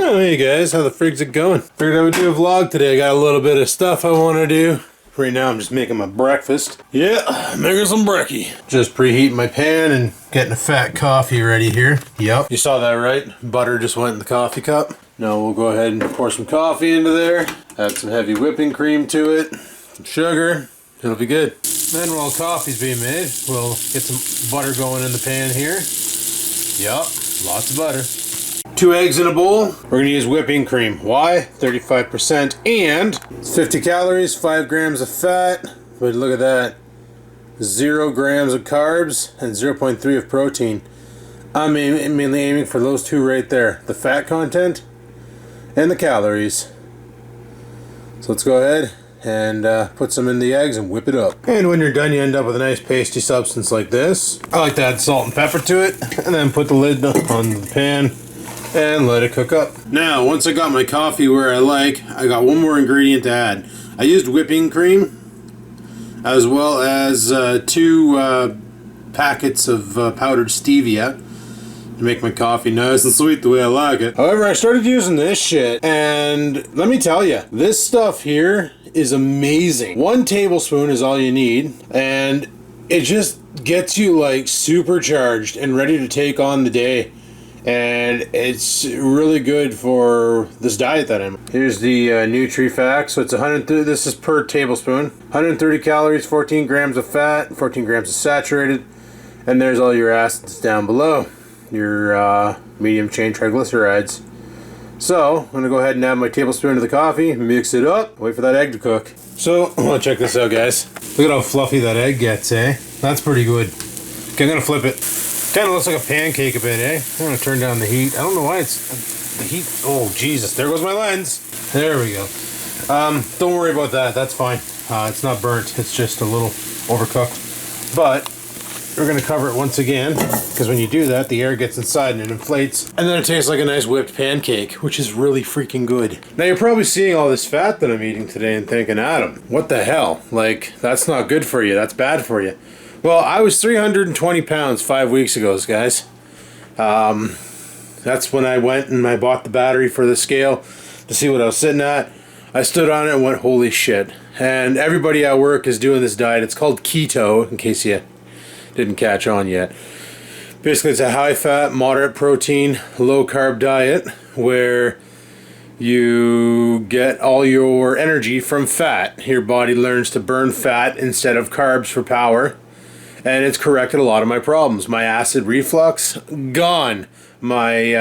Oh, hey guys, how the frig's it going? Figured I would do a vlog today. I got a little bit of stuff I want to do. Right now I'm just making my breakfast. Yeah, making some brekkie. Just preheating my pan and getting a fat coffee ready here. Yep. You saw that, right? Butter just went in the coffee cup. Now we'll go ahead and pour some coffee into there. Add some heavy whipping cream to it. Some sugar. It'll be good. Then while coffee's being made, we'll get some butter going in the pan here. Yup, lots of butter. 2 eggs in a bowl. We're going to use whipping cream. Why? 35% and 50 calories, 5 grams of fat. But look at that. 0 grams of carbs and 0.3 of protein. I'm mainly aiming for those two right there. The fat content and the calories. So let's go ahead and put some in the eggs and whip it up. And when you're done, you end up with a nice pasty substance like this. I like to add salt and pepper to it and then put the lid on the pan and let it cook up. Now, once I got my coffee where I like, I got one more ingredient to add. I used whipping cream as well as 2 packets of powdered stevia to make my coffee nice and sweet the way I like it. However, I started using this shit, and let me tell you, this stuff here is amazing. 1 tablespoon is all you need, and it just gets you like supercharged and ready to take on the day. And it's really good for this diet that I'm. Here's the NutriFacts. So it's 130. This is per tablespoon. 130 calories, 14 grams of fat, 14 grams of saturated, and there's all your acids down below. Your medium chain triglycerides. So I'm gonna go ahead and add my tablespoon of the coffee, mix it up, wait for that egg to cook. So check this out, guys. Look at how fluffy that egg gets, eh? That's pretty good. Okay, I'm gonna flip it. Kind of looks like a pancake a bit, eh? I'm gonna turn down the heat. I don't know why it's the heat. Oh Jesus! There goes my lens. There we go. Don't worry about that. That's fine. It's not burnt. It's just a little overcooked. But we're gonna cover it once again because when you do that, the air gets inside and it inflates, and then it tastes like a nice whipped pancake, which is really freaking good. Now you're probably seeing all this fat that I'm eating today and thinking, Adam, what the hell? Like, that's not good for you. That's bad for you. Well, I was 320 pounds 5 weeks ago, guys. That's when I went and I bought the battery for the scale to see what I was sitting at. I stood on it and went, holy shit. And everybody at work is doing this diet. It's called Keto, in case you didn't catch on yet. Basically, it's a high-fat, moderate protein, low-carb diet where you get all your energy from fat. Your body learns to burn fat instead of carbs for power. And it's corrected a lot of my problems. My acid reflux, gone. My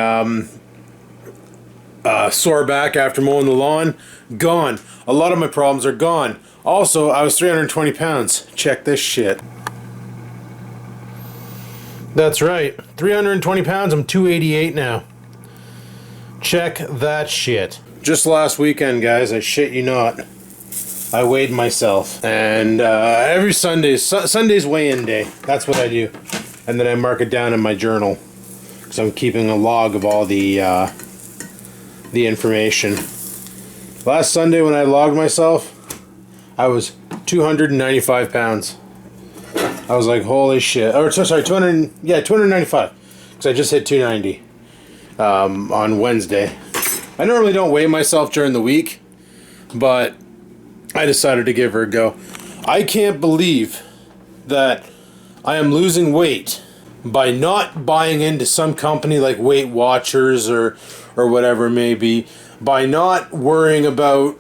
sore back after mowing the lawn, gone. A lot of my problems are gone. Also, I was 320 pounds. Check this shit. That's right. 320 pounds. I'm 288 now. Check that shit. Just last weekend, guys, I shit you not, I weighed myself, and every Sunday's weigh-in day. That's what I do, and then I mark it down in my journal because I'm keeping a log of all the information. Last Sunday when I logged myself, I was 295 pounds. I was like, holy shit! Or sorry, 295, because I just hit 290 on Wednesday. I normally don't weigh myself during the week, but I decided to give her a go. I can't believe that I am losing weight by not buying into some company like Weight Watchers or whatever it may be, by not worrying about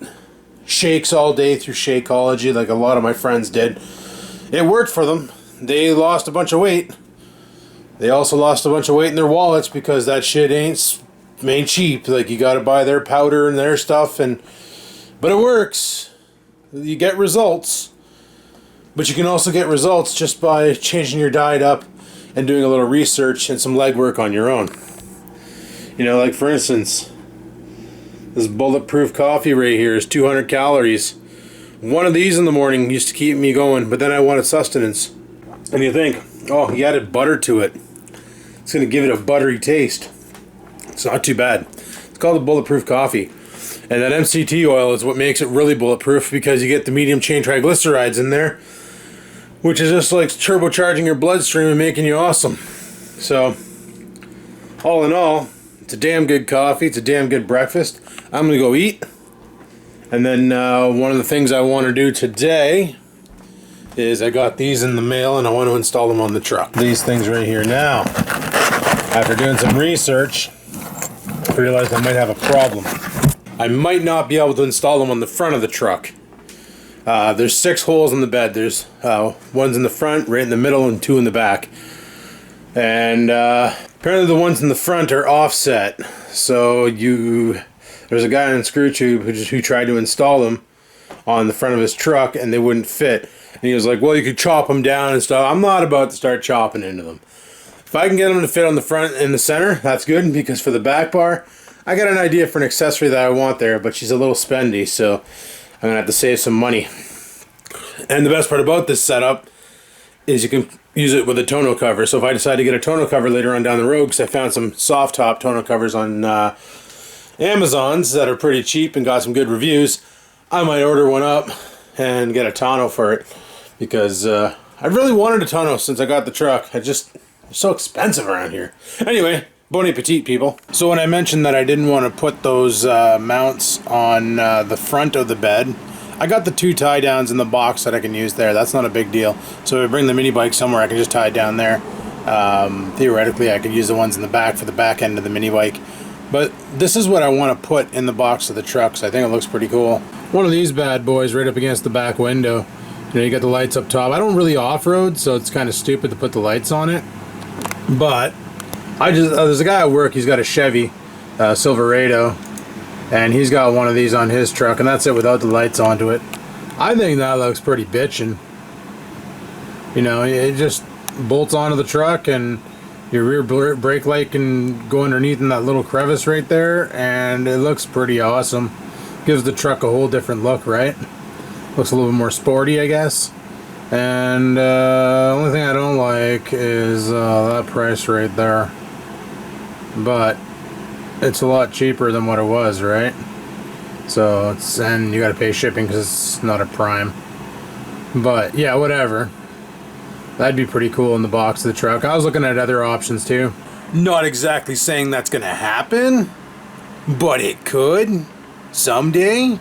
shakes all day through Shakeology like a lot of my friends did. It worked for them. They lost a bunch of weight. They also lost a bunch of weight in their wallets because that shit ain't cheap. Like, you gotta buy their powder and their stuff, but it works. You get results, but you can also get results just by changing your diet up and doing a little research and some legwork on your own. You know, like for instance, this bulletproof coffee right here is 200 calories. One of these in the morning used to keep me going, but then I wanted sustenance. And you think, oh, you added butter to it. It's going to give it a buttery taste. It's not too bad. It's called the bulletproof coffee. And that MCT oil is what makes it really bulletproof because you get the medium chain triglycerides in there, which is just like turbocharging your bloodstream and making you awesome. So, all in all, It's a damn good coffee. It's a damn good breakfast. I'm gonna go eat. And then one of the things I want to do today is I got these in the mail and I want to install them on the truck. These things right here. Now, after doing some research, I realized I might have a problem. I might not be able to install them on the front of the truck. There's 6 holes in the bed. There's ones in the front, right in the middle, and 2 in the back. And apparently the ones in the front are offset. So there's a guy on Screw Tube who tried to install them on the front of his truck and they wouldn't fit. And he was like, well, you could chop them down and stuff. I'm not about to start chopping into them. If I can get them to fit on the front and the center, that's good, because for the back bar, I got an idea for an accessory that I want there, but she's a little spendy, so I'm going to have to save some money. And the best part about this setup is you can use it with a tonneau cover. So if I decide to get a tonneau cover later on down the road, because I found some soft top tonneau covers on Amazon's that are pretty cheap and got some good reviews, I might order one up and get a tonneau for it. Because I really wanted a tonneau since I got the truck. They're so expensive around here. Anyway, bon appetit, people. So when I mentioned that I didn't want to put those mounts on the front of the bed, I got the 2 tie downs in the box that I can use there. That's not a big deal. So if I bring the mini bike somewhere, I can just tie it down there. Theoretically, I could use the ones in the back for the back end of the mini bike. But this is what I want to put in the box of the truck, so I think it looks pretty cool. One of these bad boys right up against the back window. You know, you got the lights up top. I don't really off-road, so it's kind of stupid to put the lights on it. But there's a guy at work, he's got a Chevy Silverado, and he's got one of these on his truck, and that's it without the lights onto it. I think that looks pretty bitchin'. You know, it just bolts onto the truck, and your rear brake light can go underneath in that little crevice right there, and it looks pretty awesome. Gives the truck a whole different look, right? Looks a little bit more sporty, I guess. And only thing I don't like is that price right there. But it's a lot cheaper than what it was, right? So and you got to pay shipping because it's not a Prime. But yeah, whatever. That'd be pretty cool in the box of the truck. I was looking at other options too. Not exactly saying that's gonna happen, but it could someday.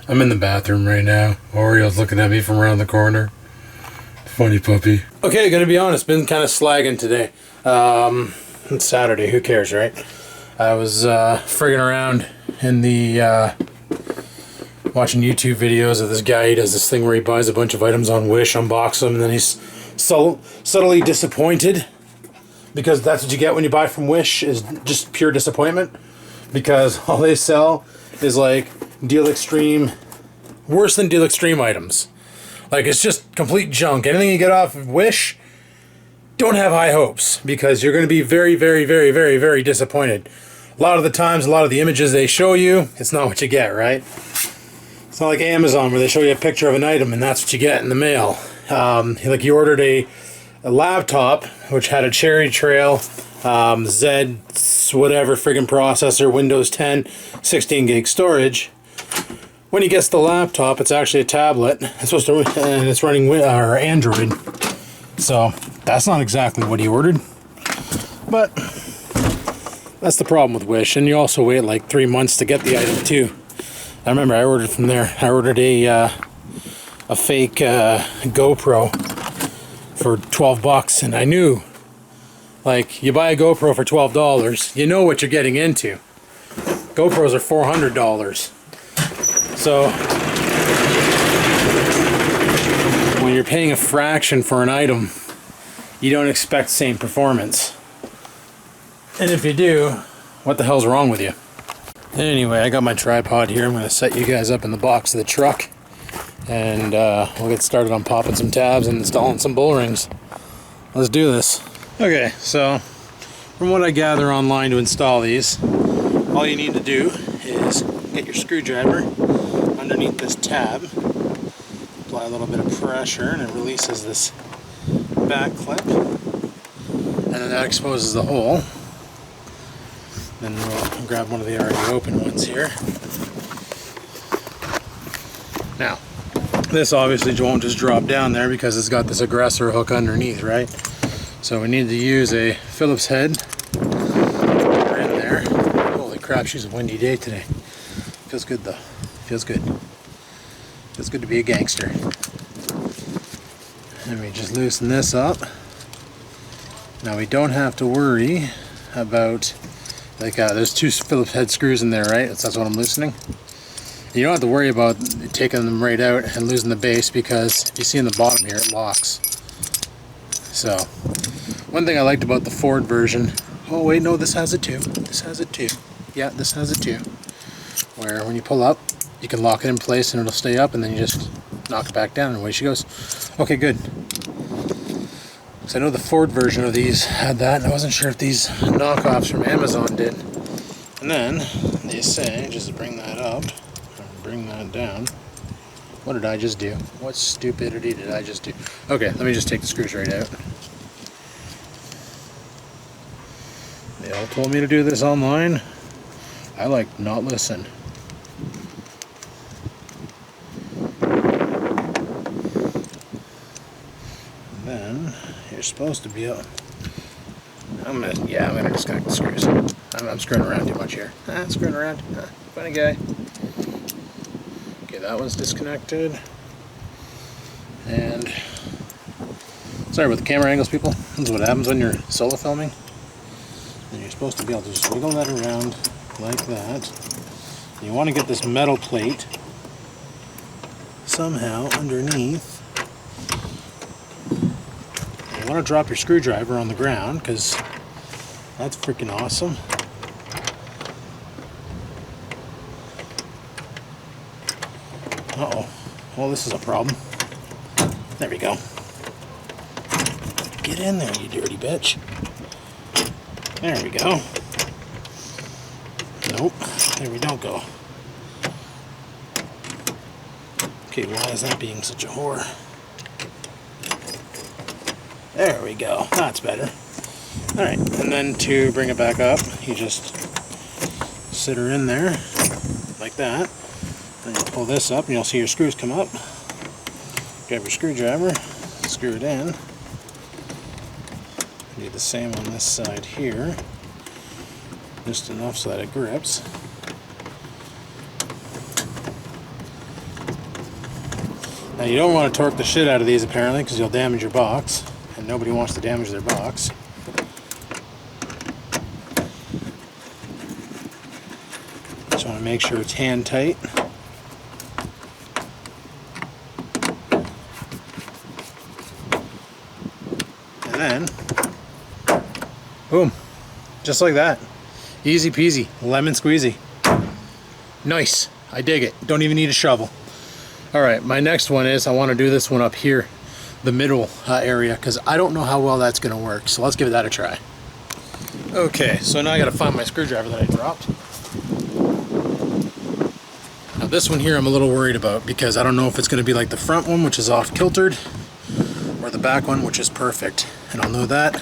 I'm in the bathroom right now. Oreo's looking at me from around the corner. Funny puppy. Okay, gonna be honest, been kind of slagging today. It's Saturday, who cares, right? I was friggin' around in the watching YouTube videos of this guy. He does this thing where he buys a bunch of items on Wish, unboxes them, and then he's subtly disappointed. Because that's what you get when you buy from Wish, is just pure disappointment. Because all they sell is like Deal Extreme, worse than Deal Extreme items. Like, it's just complete junk. Anything you get off of Wish, don't have high hopes, because you're going to be very, very, very, very, very disappointed. A lot of the times, a lot of the images they show you, it's not what you get, right? It's not like Amazon where they show you a picture of an item and that's what you get in the mail. Like, you ordered a laptop which had a Cherry Trail Z whatever friggin' processor, Windows 10, 16 gig storage. When he gets the laptop, it's actually a tablet. It's supposed to, and it's running Android. So that's not exactly what he ordered. But that's the problem with Wish. And you also wait like 3 months to get the item too. I remember I ordered from there. I ordered a fake GoPro for $12, and I knew, like, you buy a GoPro for $12, you know what you're getting into. GoPros are $400. So when you're paying a fraction for an item, you don't expect the same performance. And if you do, what the hell's wrong with you? Anyway, I got my tripod here. I'm going to set you guys up in the box of the truck. And we'll get started on popping some tabs and installing some Bullrings. Let's do this. Okay, so from what I gather online to install these, all you need to do is get your screwdriver underneath this tab, apply a little bit of pressure, and it releases this back clip, and then that exposes the hole. Then we'll grab one of the already open ones here. Now, this obviously won't just drop down there because it's got this aggressor hook underneath, right? So we need to use a Phillips head right in there. Holy crap, she's a windy day today. Feels good though. Feels good. Feels good to be a gangster. And we just loosen this up. Now we don't have to worry about, like, there's 2 Phillips head screws in there, right? That's what I'm loosening. You don't have to worry about taking them right out and losing the base, because if you see in the bottom here, it locks. So, one thing I liked about the Ford version, oh wait, no, this has it too. This has it too. Yeah, this has it too. Where when you pull up, you can lock it in place and it'll stay up, and then you just knock it back down and away she goes. Okay, good. So I know the Ford version of these had that, and I wasn't sure if these knockoffs from Amazon did. And then they say, just bring that up, bring that down. What did I just do? What stupidity did I just do? Okay, let me just take the screws right out. They all told me to do this online. I like not listen. And then you're supposed to be able. I'm gonna disconnect the screws. I'm screwing around too much here. Screwing around. Funny guy. Okay, that one's disconnected. And sorry about the camera angles, people. This is what happens when you're solo filming. And you're supposed to be able to just wiggle that around like that. And you want to get this metal plate somehow underneath. You want to drop your screwdriver on the ground, because that's freaking awesome. Uh-oh. Well, this is a problem. There we go. Get in there, you dirty bitch. There we go. Nope. There we don't go. Okay, why is that being such a whore? There we go. That's better. Alright, and then to bring it back up, you just sit her in there like that. And you pull this up and you'll see your screws come up. Grab your screwdriver, screw it in. Do the same on this side here. Just enough so that it grips. Now you don't want to torque the shit out of these apparently, because you'll damage your box. And nobody wants to damage their box. Just want to make sure it's hand tight. And then, boom, just like that. Easy peasy, lemon squeezy. Nice, I dig it. Don't even need a shovel. Alright, my next one is, I want to do this one up here, the middle area, because I don't know how well that's going to work. So let's give that a try. Okay, so now I got to find my screwdriver that I dropped. Now this one here I'm a little worried about, because I don't know if it's going to be like the front one, which is off kiltered, or the back one, which is perfect. And I'll know that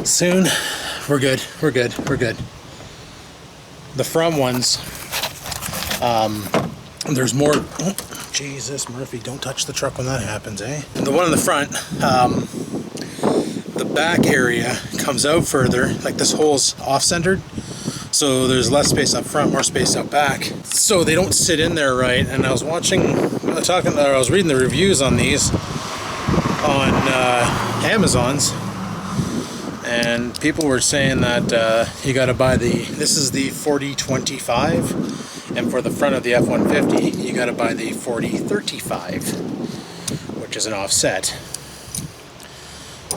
soon. We're good, we're good, we're good. The front ones, there's more. Oh, Jesus, Murphy, don't touch the truck when that happens, eh? And the one in the front, the back area comes out further, like this hole's off-centered, so there's less space up front, more space out back. So they don't sit in there right. And I was I was reading the reviews on these on Amazon's, and people were saying that you got to buy this is the 4025. And for the front of the F-150, you got to buy the 4035, which is an offset.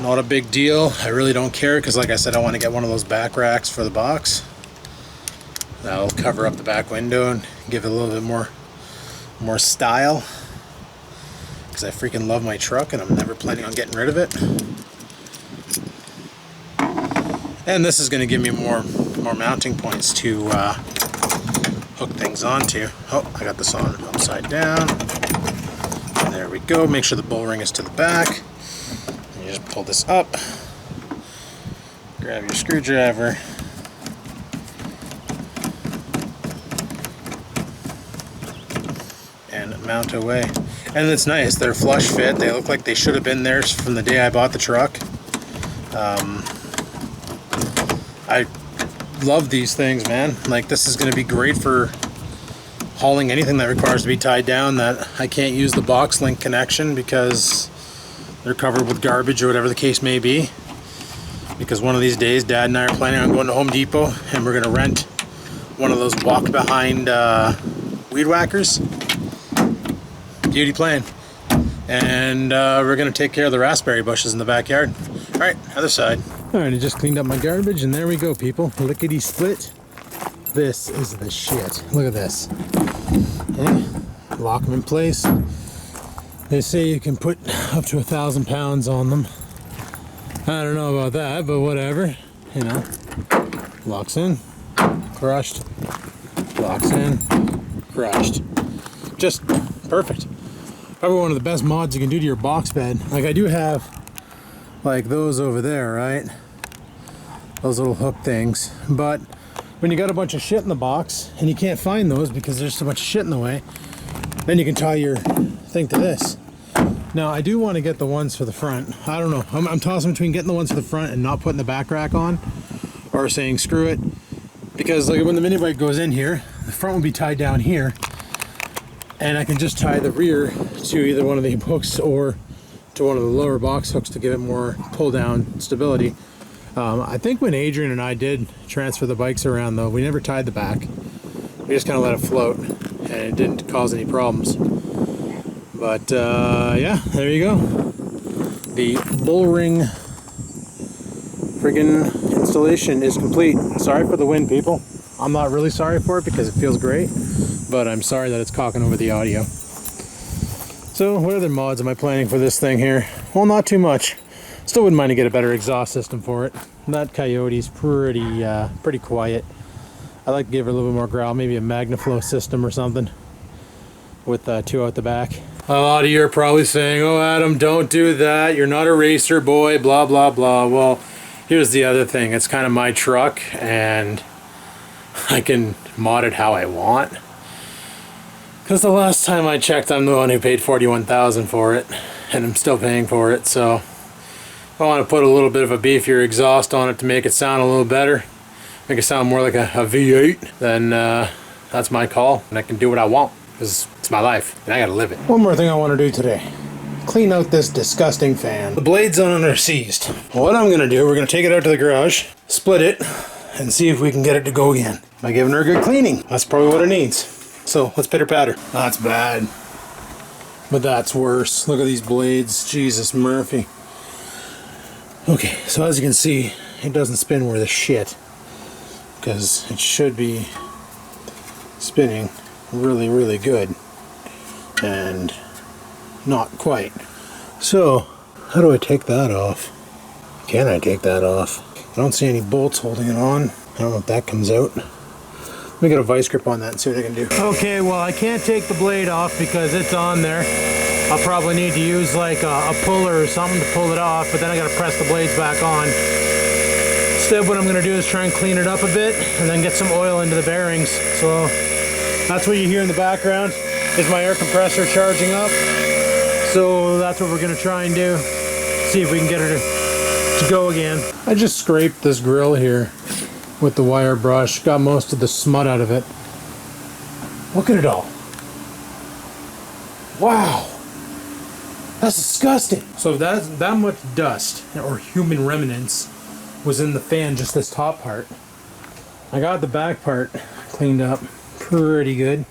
Not a big deal. I really don't care, because like I said, I want to get one of those back racks for the box. That'll cover up the back window and give it a little bit more style. Because I freaking love my truck and I'm never planning on getting rid of it. And this is going to give me more mounting points to hook things onto. Oh, I got this on upside down. And there we go. Make sure the bullring is to the back. And you just pull this up. Grab your screwdriver. And mount away. And it's nice. They're flush fit. They look like they should have been there from the day I bought the truck. I love these things, man. Like, this is going to be great for hauling anything that requires to be tied down that I can't use the box link connection because they're covered with garbage or whatever the case may be. Because one of these days, Dad and I are planning on going to Home Depot and we're going to rent one of those walk behind weed whackers. Beauty plan. And we're going to take care of the raspberry bushes in the backyard. Alright, other side. Alright, I just cleaned up my garbage and there we go, people. Lickety split. This is the shit. Look at this. Okay. Lock them in place. They say you can put up to 1,000 pounds on them. I don't know about that, but whatever. You know. Locks in. Crushed. Locks in. Crushed. Just perfect. Probably one of the best mods you can do to your box bed. Like, I do have like those over there, right? Those little hook things. But when you got a bunch of shit in the box and you can't find those because there's so much shit in the way, then you can tie your thing to this. Now, I do want to get the ones for the front. I don't know. I'm tossing between getting the ones for the front and not putting the back rack on, or saying screw it. Because like when the mini bike goes in here, the front will be tied down here, and I can just tie the rear to either one of the hooks or to one of the lower box hooks to give it more pull down stability. I think when Adrian and I did transfer the bikes around, though, we never tied the back. We just kind of let it float and it didn't cause any problems. But yeah, there you go. The Bullring friggin' installation is complete. Sorry for the wind, people. I'm not really sorry for it because it feels great, but I'm sorry that it's cocking over the audio. So what other mods am I planning for this thing here? Well, not too much. Still wouldn't mind to get a better exhaust system for it. That Coyote's pretty quiet. I'd like to give her a little bit more growl, maybe a MagnaFlow system or something with 2 out the back. A lot of you are probably saying, oh Adam, don't do that, you're not a racer boy, blah blah blah. Well, here's the other thing, it's kind of my truck and I can mod it how I want. Because the last time I checked, I'm the one who paid $41,000 for it, and I'm still paying for it, so if I want to put a little bit of a beefier exhaust on it to make it sound a little better, make it sound more like a V8, then that's my call, and I can do what I want, because it's my life, and I gotta live it. One more thing I want to do today. Clean out this disgusting fan. The blades on it are seized. What I'm gonna do, we're gonna take it out to the garage, split it, and see if we can get it to go again. By giving her a good cleaning. That's probably what it needs. So, let's pitter patter. That's bad. But that's worse. Look at these blades. Jesus Murphy. Okay, so as you can see, it doesn't spin worth a shit. Because it should be spinning really, really good. And not quite. So, how do I take that off? Can I take that off? I don't see any bolts holding it on. I don't know if that comes out. Let me get a vice grip on that and see what I can do. Okay, well, I can't take the blade off because it's on there. I'll probably need to use like a puller or something to pull it off, but then I gotta press the blades back on. Instead, what I'm gonna do is try and clean it up a bit and then get some oil into the bearings. So that's what you hear in the background is my air compressor charging up. So that's what we're gonna try and do. See if we can get her to go again. I just scraped this grill here with the wire brush, got most of the smut out of it. Look at it all. Wow. That's disgusting. So that much dust or human remnants was in the fan, just this top part. I got the back part cleaned up pretty good.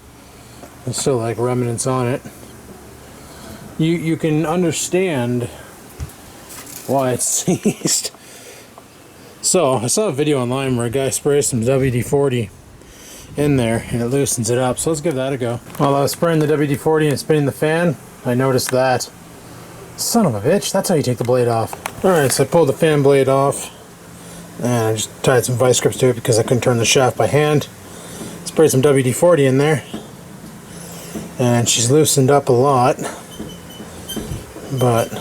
There's still like remnants on it. You can understand why it's seized. So, I saw a video online where a guy sprays some WD-40 in there and it loosens it up. So let's give that a go. While I was spraying the WD-40 and spinning the fan, I noticed that. Son of a bitch, that's how you take the blade off. Alright, so I pulled the fan blade off and I just tied some vice grips to it because I couldn't turn the shaft by hand. Sprayed some WD-40 in there and she's loosened up a lot, but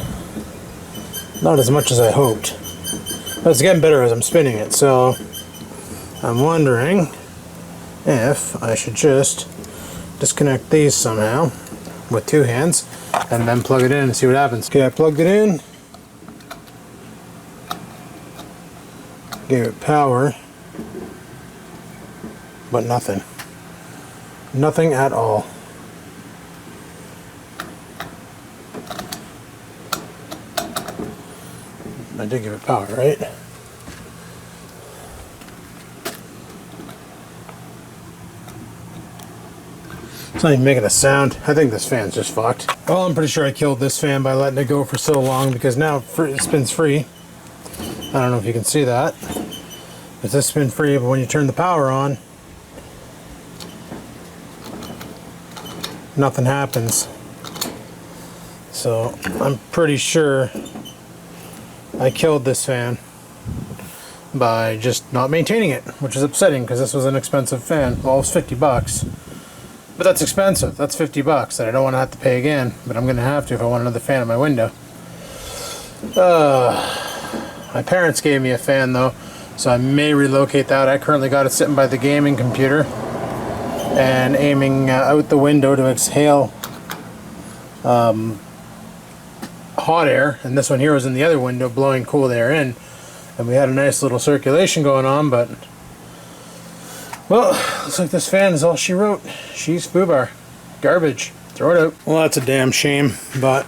not as much as I hoped. But it's getting better as I'm spinning it, so I'm wondering if I should just disconnect these somehow with 2 hands and then plug it in and see what happens. Okay, I plugged it in. Gave it power, but nothing. Nothing at all. I did give it power, right? It's not even making a sound. I think this fan's just fucked. Well, I'm pretty sure I killed this fan by letting it go for so long, because now it spins free. I don't know if you can see that. It does spin free, but when you turn the power on, nothing happens. So I'm pretty sure I killed this fan by just not maintaining it, which is upsetting because this was an expensive fan. Well, it was 50 bucks. But that's expensive. That's 50 bucks that I don't want to have to pay again, but I'm going to have to if I want another fan in my window. My parents gave me a fan though, so I may relocate that. I currently got it sitting by the gaming computer and aiming out the window to exhale hot air, and this one here was in the other window blowing cool air in, and we had a nice little circulation going on. But well, looks like this fan is all she wrote. She's foobar. Garbage. Throw it out. Well, that's a damn shame, but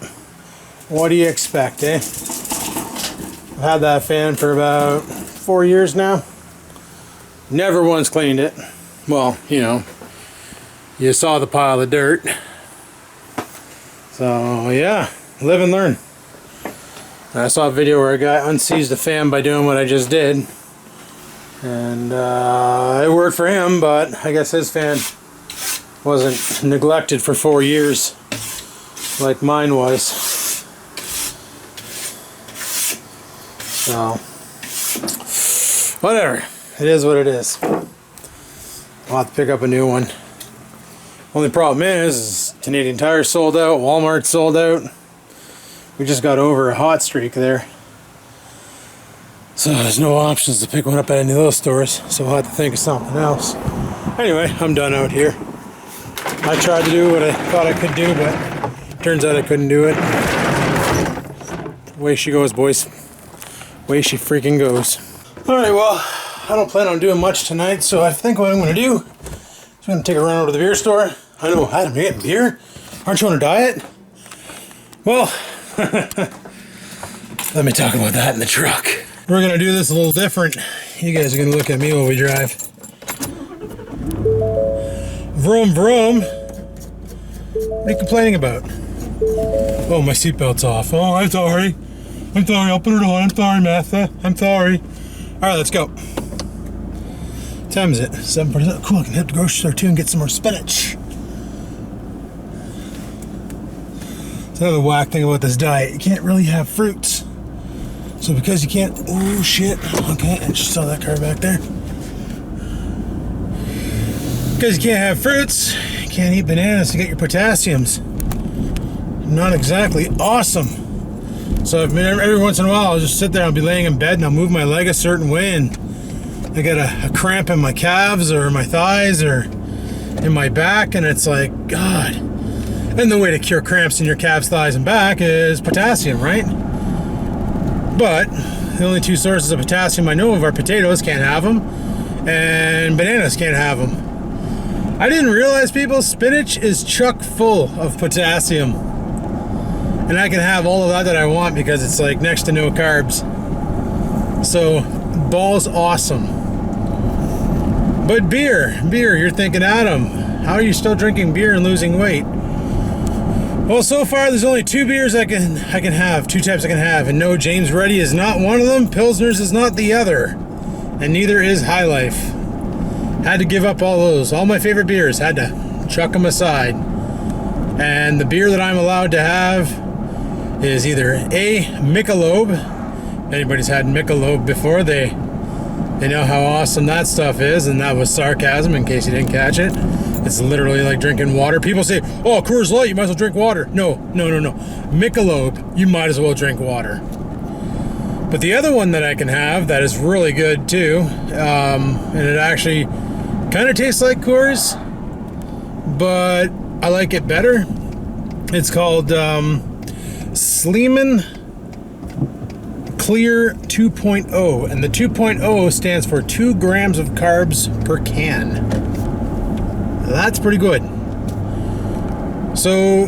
what do you expect, eh? I've had that fan for about 4 years now. Never once cleaned it. Well, you know, you saw the pile of dirt. So yeah, live and learn. I saw a video where a guy unseized a fan by doing what I just did, and it worked for him, but I guess his fan wasn't neglected for 4 years like mine was. So whatever, it is what it is. I'll have to pick up a new one. Only problem is Canadian Tire sold out, Walmart sold out. We just got over a hot streak there. So there's no options to pick one up at any of those stores, so we'll have to think of something else. Anyway, I'm done out here. I tried to do what I thought I could do, but turns out I couldn't do it. Way she goes, boys. Way she freaking goes. Alright, well, I don't plan on doing much tonight, so I think what I'm going to do is I'm going to take a run over to the beer store. I know, Adam, you're getting beer? Aren't you on a diet? Well, let me talk about that in the truck. We're going to do this a little different. You guys are going to look at me while we drive. Vroom, vroom. What are you complaining about? Oh, my seatbelt's off. Oh, I'm sorry. I'm sorry, I'll put it on. I'm sorry, Martha. I'm sorry. Alright, let's go. What time is it? 7%. Cool, I can hit the grocery store too and get some more spinach. It's another whack thing about this diet. You can't really have fruits. So because you can't... Oh, shit. Okay, I just saw that car back there. Because you can't have fruits, you can't eat bananas to get your potassiums. Not exactly awesome. So every once in a while, I'll just sit there, I'll be laying in bed and I'll move my leg a certain way and I get a cramp in my calves or my thighs or in my back, and it's like, God. And the way to cure cramps in your calves, thighs, and back is potassium, right? But the only two sources of potassium I know of are potatoes, can't have them, and bananas, can't have them. I didn't realize, people, spinach is chock full of potassium. And I can have all of that I want because it's like next to no carbs. So, balls awesome. But beer, you're thinking, Adam, how are you still drinking beer and losing weight? Well, so far there's only 2 beers I can have, 2 types I can have, and no, James Reddy is not one of them, Pilsner's is not the other, and neither is High Life. Had to give up all those. All my favorite beers, had to chuck them aside. And the beer that I'm allowed to have is either a MacLeod. If anybody's had MacLeod before, they know how awesome that stuff is, and that was sarcasm in case you didn't catch it. It's literally like drinking water. People say, oh, Coors Light, you might as well drink water. No. MacLeod, you might as well drink water. But the other one that I can have that is really good too, and it actually kind of tastes like Coors, but I like it better. It's called Sleeman Clear 2.0, and the 2.0 stands for 2 grams of carbs per can. That's pretty good. So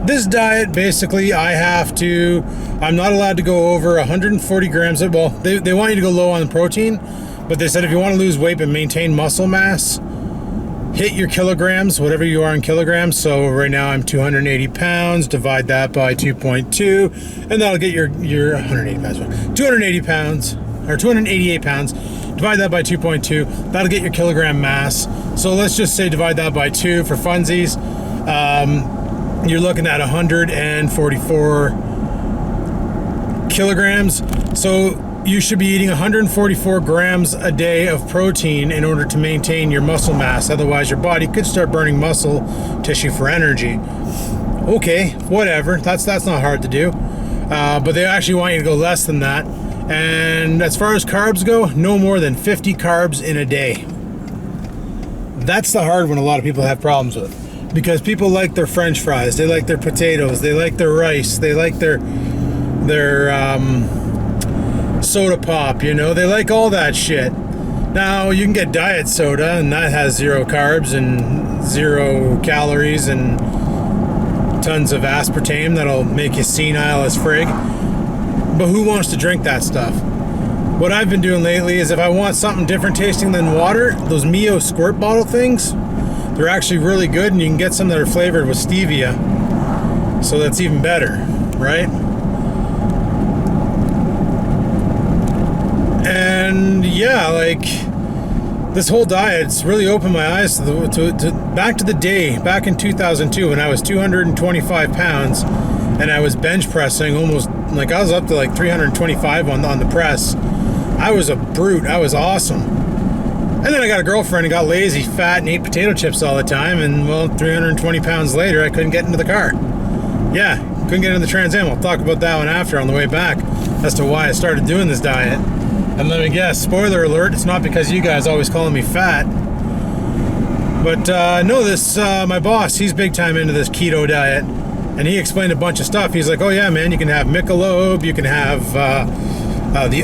this diet, basically, I'm not allowed to go over 140 grams of, well, they want you to go low on the protein, but they said if you want to lose weight but maintain muscle mass, hit your kilograms, whatever you are in kilograms. So right now I'm 280 pounds, divide that by 2.2, and that'll get your 180 pounds, 280 pounds, or 288 pounds, divide that by 2.2, that'll get your kilogram mass. So let's just say divide that by 2 for funsies. You're looking at 144 kilograms. So you should be eating 144 grams a day of protein in order to maintain your muscle mass. Otherwise, your body could start burning muscle tissue for energy. Okay, whatever. That's not hard to do. But they actually want you to go less than that. And as far as carbs go, no more than 50 carbs in a day. That's the hard one a lot of people have problems with. Because people like their French fries, they like their potatoes, they like their rice, they like their soda pop, they like all that shit. Now you can get diet soda, and that has 0 carbs and 0 calories and tons of aspartame that'll make you senile as frig. But who wants to drink that stuff? What I've been doing lately is if I want something different tasting than water, those Mio squirt bottle things, they're actually really good, and you can get some that are flavored with stevia. So that's even better, right? And yeah, like this whole diet's really opened my eyes to back to the day, back in 2002 when I was 225 pounds and I was bench pressing almost, like I was up to like 325 on the press. I was a brute. I was awesome. And then I got a girlfriend and got lazy, fat, and ate potato chips all the time. And well, 320 pounds later, I couldn't get into the car. Yeah, couldn't get into the Trans Am. I'll talk about that one after on the way back as to why I started doing this diet. And let me guess, spoiler alert, it's not because you guys always calling me fat. But no, my boss, he's big time into this keto diet. And he explained a bunch of stuff. He's like, oh yeah, man, you can have MacLeod, you can have the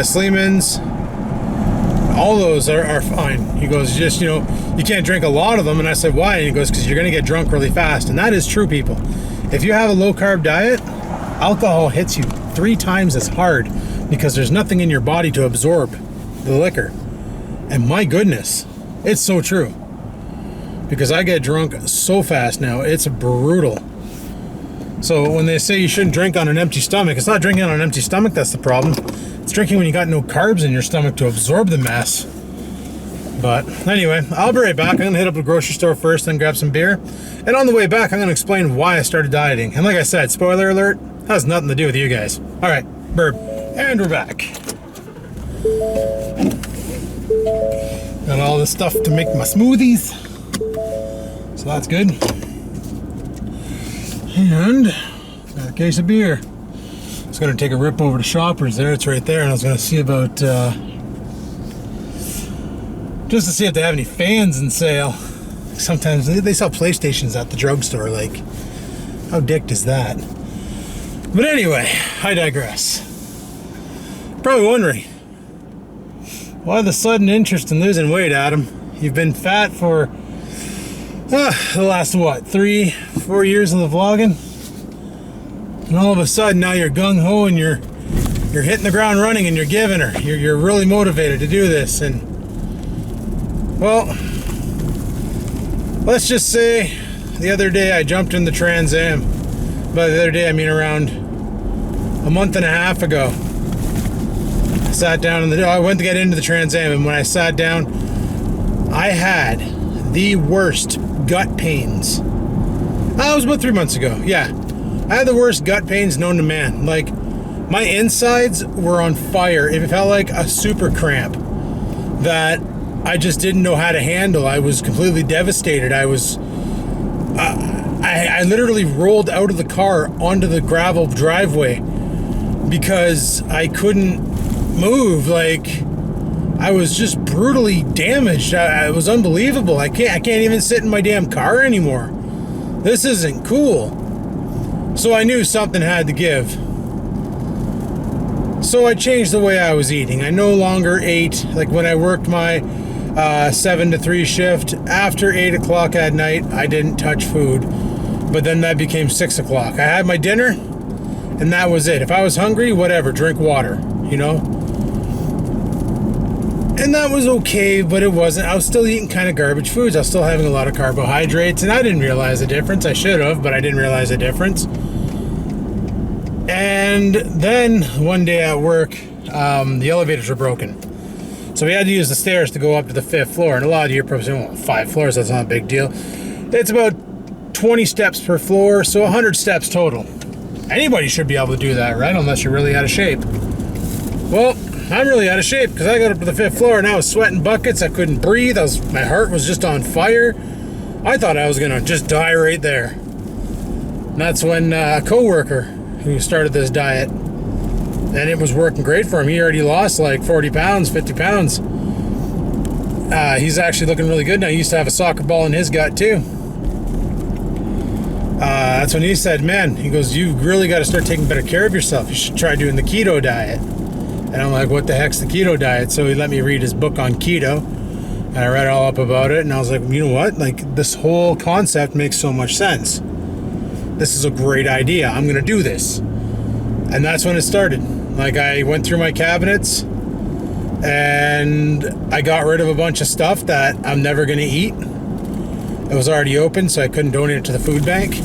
Sleemans. All those are fine. He goes, just, you can't drink a lot of them. And I said, why? And he goes, because you're going to get drunk really fast. And that is true, people. If you have a low-carb diet, alcohol hits you 3 times as hard because there's nothing in your body to absorb the liquor. And my goodness, it's so true. Because I get drunk so fast now, it's brutal. So when they say you shouldn't drink on an empty stomach, it's not drinking on an empty stomach that's the problem. It's drinking when you got no carbs in your stomach to absorb the mess. But anyway, I'll be right back. I'm going to hit up the grocery store first, then grab some beer. And on the way back, I'm going to explain why I started dieting. And like I said, spoiler alert, has nothing to do with you guys. All right, burp. And we're back. Got all this stuff to make my smoothies. So that's good. And got a case of beer. I was going to take a rip over to Shoppers there. It's right there. And I was going to see about, just to see if they have any fans in sale. Sometimes they sell PlayStations at the drugstore. Like, how dicked is that? But anyway, I digress. Probably wondering, why the sudden interest in losing weight, Adam? You've been fat for the last, 3-4 years of the vlogging? And all of a sudden now you're gung-ho and you're hitting the ground running and you're giving her. You're really motivated to do this. And, well, let's just say the other day I jumped in the Trans Am. By the other day, I mean around a month and a half ago. I sat down I went to get into the Trans Am, and when I sat down, I had the worst gut pains. That was about 3 months ago. Yeah. I had the worst gut pains known to man. Like, my insides were on fire. It felt like a super cramp that I just didn't know how to handle. I was completely devastated. I literally rolled out of the car onto the gravel driveway because I couldn't move. Like, I was just brutally damaged. It was unbelievable. I can't even sit in my damn car anymore. This isn't cool. So I knew something had to give. So I changed the way I was eating. I no longer ate, like when I worked my 7 to 3 shift, after 8 o'clock at night, I didn't touch food. But then that became 6 o'clock. I had my dinner, and that was it. If I was hungry, whatever, drink water, you know? And that was okay, but it wasn't. I was still eating kind of garbage foods. I was still having a lot of carbohydrates, and I didn't realize the difference. I should have, but I didn't realize the difference. And then one day at work, the elevators were broken. So we had to use the stairs to go up to the 5th floor. And a lot of you are probably saying, well, 5 floors, that's not a big deal. It's about 20 steps per floor, so 100 steps total. Anybody should be able to do that, right? Unless you're really out of shape. Well, I'm really out of shape because I got up to the 5th floor and I was sweating buckets. I couldn't breathe. My heart was just on fire. I thought I was going to just die right there. And that's when a coworker who started this diet, and it was working great for him. He already lost like 40 pounds, 50 pounds. He's actually looking really good now. He used to have a soccer ball in his gut too. That's when he said, man, he goes, you've really got to start taking better care of yourself. You should try doing the keto diet. And I'm like, what the heck's the keto diet? So he let me read his book on keto. And I read all up about it. And I was like, you know what? Like, this whole concept makes so much sense. This is a great idea. I'm going to do this. And that's when it started. Like, I went through my cabinets and I got rid of a bunch of stuff that I'm never going to eat. It was already open, so I couldn't donate it to the food bank.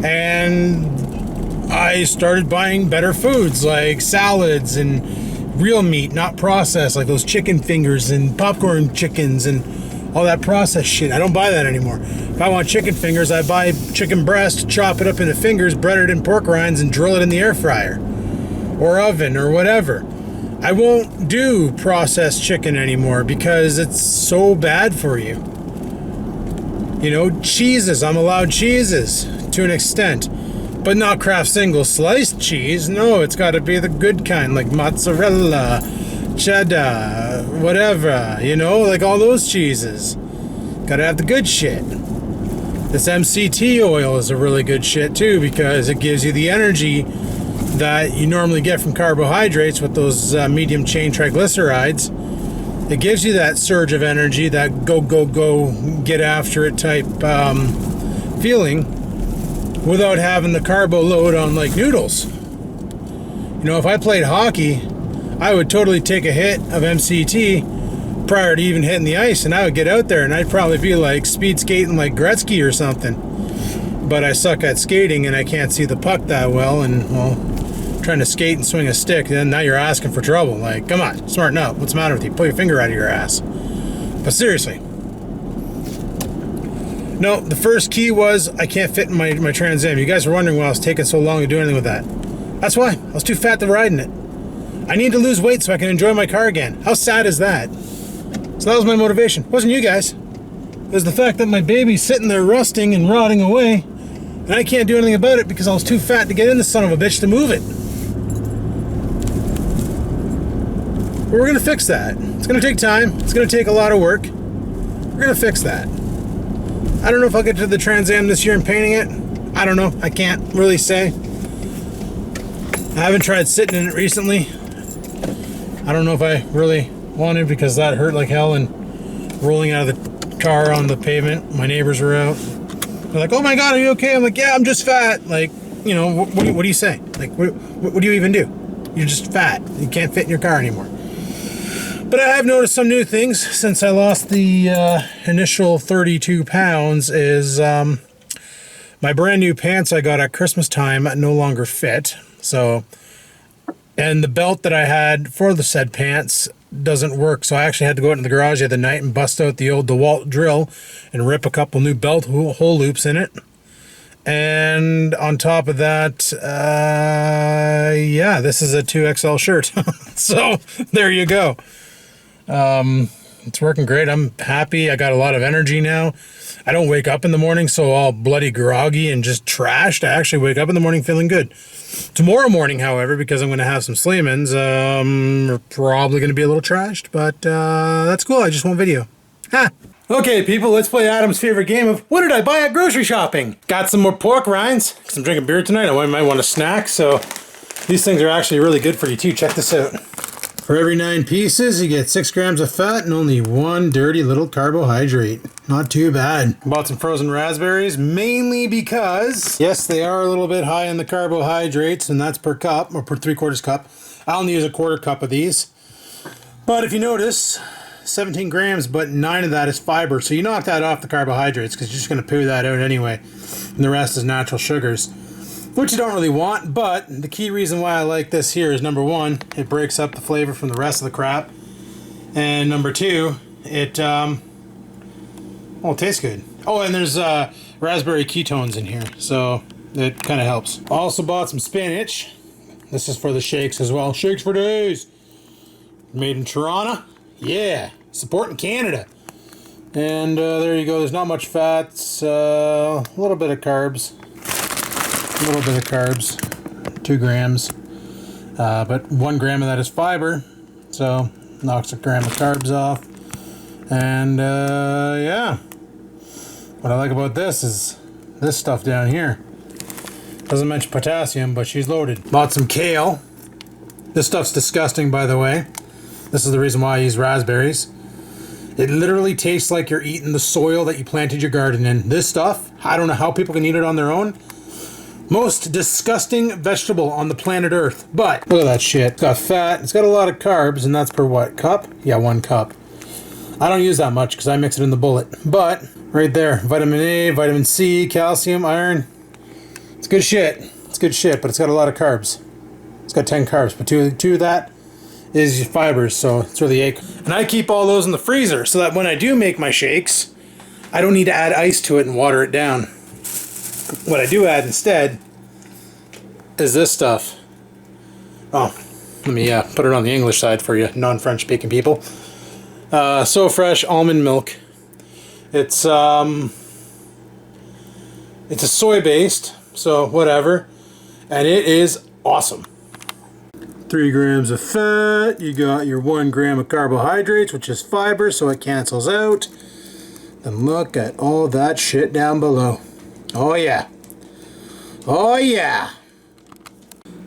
And I started buying better foods like salads and real meat, not processed, like those chicken fingers and popcorn chickens and all that processed shit. I don't buy that anymore. If I want chicken fingers, I buy chicken breast, chop it up into fingers, bread it in pork rinds, and drill it in the air fryer or oven or whatever. I won't do processed chicken anymore because it's so bad for you. You know, cheeses, I'm allowed cheeses to an extent, but not Kraft single sliced cheese. No, it's got to be the good kind, like mozzarella, cheddar, whatever, you know, like all those cheeses. Got to have the good shit. This MCT oil is a really good shit too because it gives you the energy that you normally get from carbohydrates with those medium chain triglycerides. It gives you that surge of energy, that go, get after it type feeling without having the carbo load on like noodles. You know, if I played hockey, I would totally take a hit of MCT prior to even hitting the ice, and I would get out there and I'd probably be like speed skating like Gretzky or something. But I suck at skating and I can't see the puck that well, and well, trying to skate and swing a stick, then now you're asking for trouble. Like, come on, smarten up. What's the matter with you? Pull your finger out of your ass. But seriously. No, the first key was I can't fit in my Trans Am. You guys were wondering why I was taking so long to do anything with that. That's why. I was too fat to ride in it. I need to lose weight so I can enjoy my car again. How sad is that? So that was my motivation. It wasn't you guys. It was the fact that my baby's sitting there rusting and rotting away, and I can't do anything about it because I was too fat to get in the son of a bitch to move it. But we're going to fix that. It's going to take time. It's going to take a lot of work. We're going to fix that. I don't know if I'll get to the Trans Am this year and painting it. I don't know. I can't really say. I haven't tried sitting in it recently. I don't know if I really want to because that hurt like hell, and rolling out of the car on the pavement. My neighbors were out. They're like, oh my God, are you okay? I'm like, yeah, I'm just fat. Like, you know, what do you say? Like, what do you even do? You're just fat. You can't fit in your car anymore. But I have noticed some new things since I lost the initial 32 pounds is my brand new pants I got at Christmas time no longer fit. So, and the belt that I had for the said pants doesn't work. So I actually had to go out in the garage the other night and bust out the old DeWalt drill and rip a couple new belt hole loops in it. And on top of that, yeah, this is a 2XL shirt. So there you go. It's working great. I'm happy. I got a lot of energy now. I don't wake up in the morning so all bloody groggy and just trashed. I actually wake up in the morning feeling good. Tomorrow morning, however, because I'm going to have some Sleemans, we're probably going to be a little trashed, but that's cool. I just want video. Ha! Okay, people, let's play Adam's favorite game of what did I buy at grocery shopping? Got some more pork rinds because I'm drinking beer tonight. I might want a snack, so These things are actually really good for you too. Check this out. For every 9 pieces, you get 6 grams of fat and only 1 dirty little carbohydrate. Not too bad. Bought some frozen raspberries, mainly because, yes, they are a little bit high in the carbohydrates, and that's per cup, or per 3/4 cup. I only use a 1/4 cup of these. But if you notice, 17 grams, but 9 of that is fiber. So you knock that off the carbohydrates because you're just going to poo that out anyway. And the rest is natural sugars, which you don't really want. But the key reason why I like this here is, number 1, it breaks up the flavor from the rest of the crap. And number 2, it, well, it tastes good. Oh, and there's raspberry ketones in here, so it kind of helps. Also bought some spinach. This is for the shakes as well. Shakes for days. Made in Toronto. Yeah, supporting Canada. And there you go. There's not much fats. A little bit of carbs. A little bit of carbs. 2 grams. But 1 gram of that is fiber. So knocks a gram of carbs off. And yeah. What I like about this is this stuff down here. Doesn't mention potassium, but she's loaded. Bought some kale. This stuff's disgusting, by the way. This is the reason why I use raspberries. It literally tastes like you're eating the soil that you planted your garden in. This stuff, I don't know how people can eat it on their own. Most disgusting vegetable on the planet Earth. But look at that shit. It's got fat. It's got a lot of carbs, and that's per what? Cup? Yeah, 1 cup. I don't use that much because I mix it in the bullet. But right there, vitamin A, vitamin C, calcium, iron. It's good shit. It's good shit, but it's got a lot of carbs. It's got 10 carbs, but two of that is fibers, so it's really ache. And I keep all those in the freezer so that when I do make my shakes, I don't need to add ice to it and water it down. What I do add instead is this stuff. Oh, let me put it on the English side for you non-French speaking people. So Fresh almond milk. It's a soy based, so whatever, and it is awesome. 3 grams of fat, you got your 1 gram of carbohydrates, which is fiber, so it cancels out. And look at all that shit down below. Oh yeah. Oh yeah.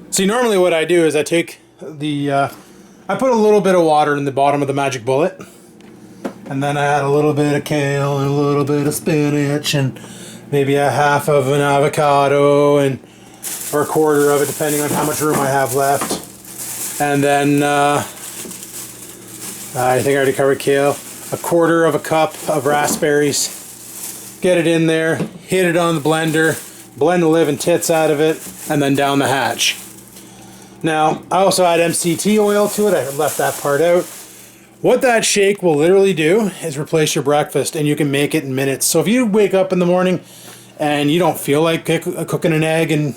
See, normally what I do is I take the, I put a little bit of water in the bottom of the Magic Bullet. And then I add a little bit of kale and a little bit of spinach and maybe a half of an avocado and or a 1/4 of it, depending on how much room I have left. And then I think I already covered kale. A 1/4 of a cup of raspberries. Get it in there, hit it on the blender, blend the living tits out of it, and then down the hatch. Now, I also add MCT oil to it. I left that part out. What that shake will literally do is replace your breakfast, and you can make it in minutes. So if you wake up in the morning and you don't feel like cooking an egg and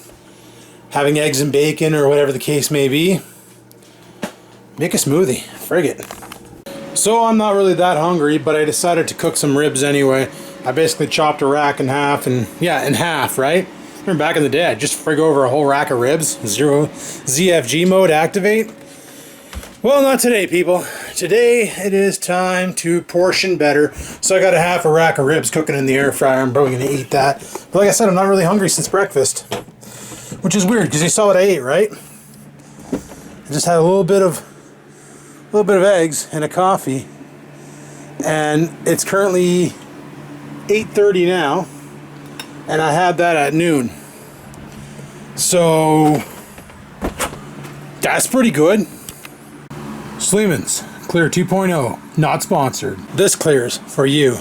having eggs and bacon or whatever the case may be, make a smoothie. Frig it. So I'm not really that hungry, but I decided to cook some ribs anyway. I basically chopped a rack in half, and yeah, in half, right? Remember back in the day, I'd just frig over a whole rack of ribs. 0 ZFG mode activate. Well, not today, people. Today it is time to portion better. So I got a half a rack of ribs cooking in the air fryer. I'm probably gonna eat that. But like I said, I'm not really hungry since breakfast, which is weird because you saw what I ate, right? I just had a little bit of eggs and a coffee, and it's currently 8:30 now, and I had that at noon. So that's pretty good. Sleeman's Clear 2.0, not sponsored. This clears for you.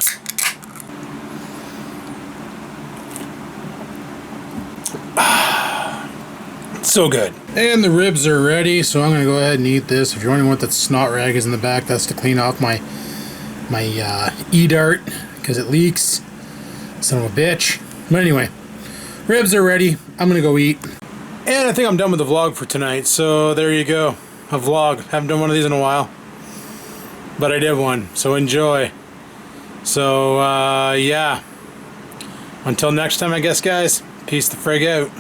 So good. And the ribs are ready, so I'm gonna go ahead and eat this. If you're wondering what that snot rag is in the back, that's to clean off my e-dart because it leaks. Son of a bitch. But anyway, ribs are ready. I'm gonna go eat. And I think I'm done with the vlog for tonight, so there you go. A vlog. Haven't done one of these in a while, but I did one, so enjoy. So yeah, until next time, I guess, guys, peace the frig out.